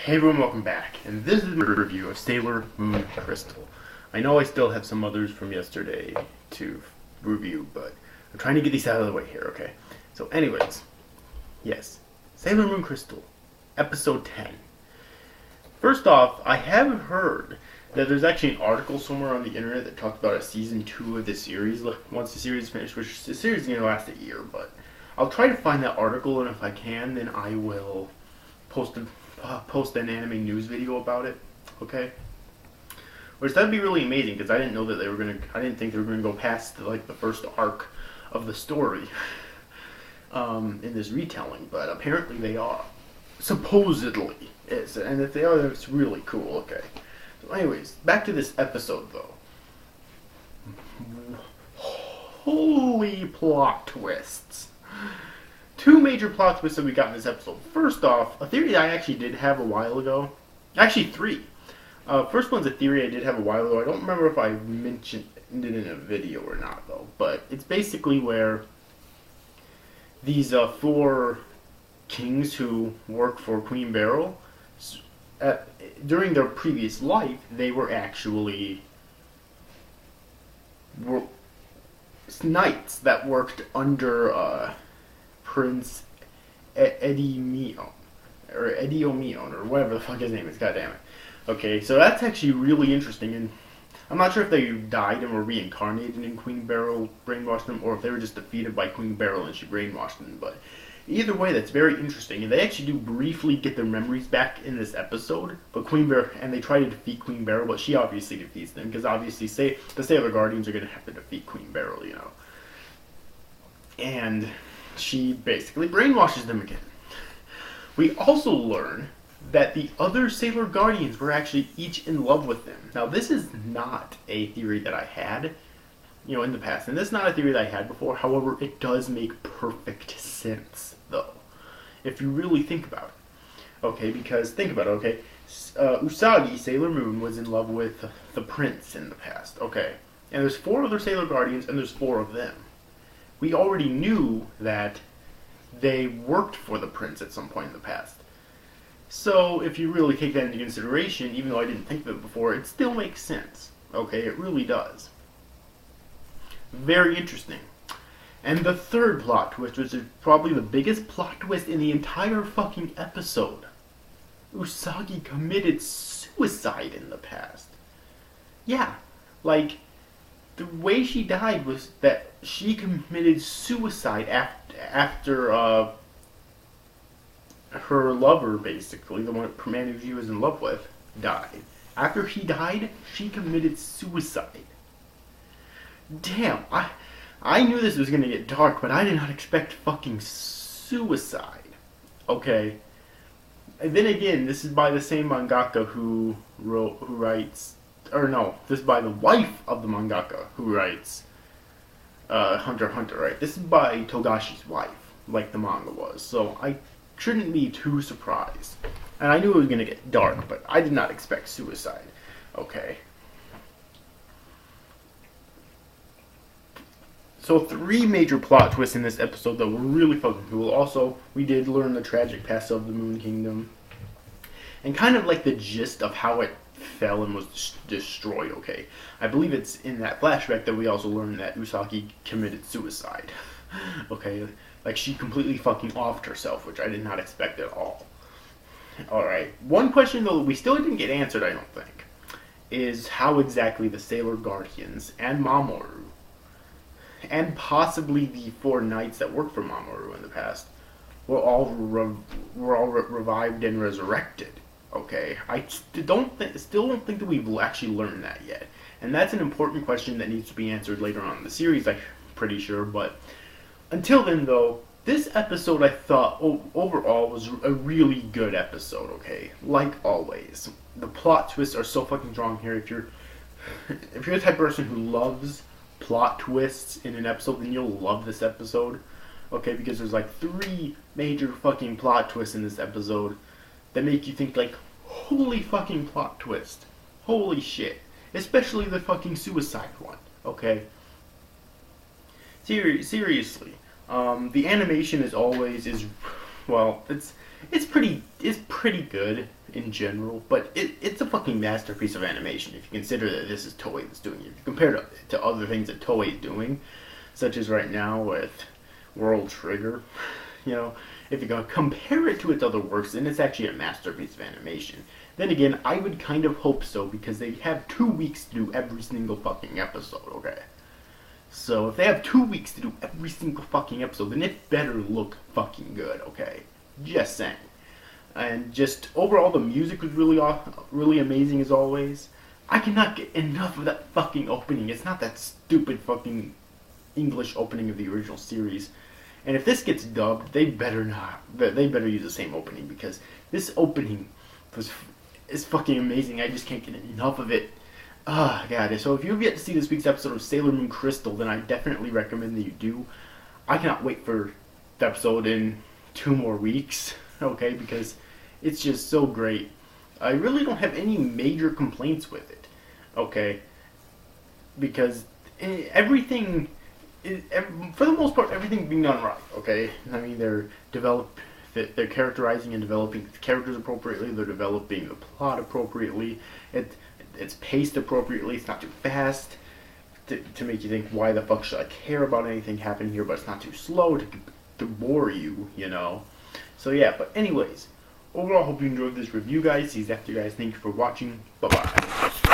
Hey everyone, welcome back, and this is my review of Sailor Moon Crystal. I know I still have some others from yesterday to review, but I'm trying to get these out of the way here, okay? So anyways, yes, Sailor Moon Crystal, episode 10. First off, I have heard that there's actually an article somewhere on the internet that talks about a season 2 of the series, once the series is finished, which the series is going to last a year, but I'll try to find that article, and if I can, then I will post an anime news video about it, okay? Which that'd be really amazing because I didn't know that I didn't think they were gonna go past the first arc of the story in this retelling, but apparently they are. Supposedly is, and if they are, it's really cool. Okay. So, anyways, back to this episode though. Holy plot twists. Two major plot twists that we got in this episode. First off, a theory I actually did have a while ago. Actually, three. First one's a theory I did have a while ago. I don't remember if I mentioned it in a video or not, though. But it's basically where these four kings who work for Queen Beryl, during their previous life, they were actually knights that worked under Prince Eddie O'Meon, or whatever the fuck his name is, goddammit. Okay, so that's actually really interesting, and I'm not sure if they died and were reincarnated and Queen Beryl brainwashed them, or if they were just defeated by Queen Beryl and she brainwashed them, but either way, that's very interesting, and they actually do briefly get their memories back in this episode, but Queen Beryl, and they try to defeat Queen Beryl, but she obviously defeats them, because obviously the Sailor Guardians are going to have to defeat Queen Beryl, you know. And she basically brainwashes them again. We also learn that the other Sailor Guardians were actually each in love with them. Now, this is not a theory that I had, in the past. And this is not a theory that I had before. However, it does make perfect sense, though, if you really think about it. Okay, because think about it, okay? Usagi, Sailor Moon, was in love with the prince in the past, okay? And there's 4 other Sailor Guardians, and there's 4 of them. We already knew that they worked for the prince at some point in the past. So, if you really take that into consideration, even though I didn't think of it before, it still makes sense. Okay, it really does. Very interesting. And the third plot twist, which is probably the biggest plot twist in the entire fucking episode. Usagi committed suicide in the past. Yeah, the way she died was that she committed suicide after her lover, basically, the man who she was in love with, died. After he died, she committed suicide. Damn, I knew this was going to get dark, but I did not expect fucking suicide. Okay. And then again, this is by the same mangaka who writes... Or no, this is by the wife of the mangaka who writes Hunter x Hunter, right? This is by Togashi's wife, like the manga was. So I shouldn't be too surprised. And I knew it was going to get dark, but I did not expect suicide. Okay. So 3 major plot twists in this episode that were really fucking cool. Also, we did learn the tragic past of the Moon Kingdom. And kind of like the gist of how it fell and was destroyed, okay? I believe it's in that flashback that we also learned that Usagi committed suicide. Okay? Like, she completely fucking offed herself, which I did not expect at all. Alright. One question, though, we still didn't get answered, I don't think, is how exactly the Sailor Guardians and Mamoru, and possibly the 4 knights that worked for Mamoru in the past, were all revived and resurrected. Okay, I still don't think that we've actually learned that yet. And that's an important question that needs to be answered later on in the series, I'm pretty sure. But until then, though, this episode I thought overall was a really good episode, okay? Like always. The plot twists are so fucking strong here. If you're the type of person who loves plot twists in an episode, then you'll love this episode. Okay, because there's 3 major fucking plot twists in this episode that make you think holy fucking plot twist. Holy shit. Especially the fucking suicide one. Okay? Seriously. The animation is pretty good. in general, but it's a fucking masterpiece of animation if you consider that this is Toei that's doing it. If you compare it to other things that Toei is doing, such as right now with World Trigger, you know, if you compare it to its other works, then it's actually a masterpiece of animation. Then again, I would kind of hope so, because they have 2 weeks to do every single fucking episode, okay? So if they have 2 weeks to do every single fucking episode, then it better look fucking good, okay? Just saying. And just overall, the music was really amazing as always. I cannot get enough of that fucking opening. It's not that stupid fucking English opening of the original series. And if this gets dubbed, they better not. They better use the same opening, because this opening is fucking amazing. I just can't get enough of it. Ah, God. So if you've yet to see this week's episode of Sailor Moon Crystal, then I definitely recommend that you do. I cannot wait for the episode in 2 more weeks, okay, because it's just so great. I really don't have any major complaints with it, okay, because everything, for the most part, everything's being done right, okay. I mean, they're characterizing and developing the characters appropriately. They're developing the plot appropriately. It's paced appropriately. It's not too fast to make you think, why the fuck should I care about anything happening here? But it's not too slow to bore you, you know. So yeah, but anyways, overall, hope you enjoyed this review, guys. See you after, guys. Thank you for watching. Bye bye.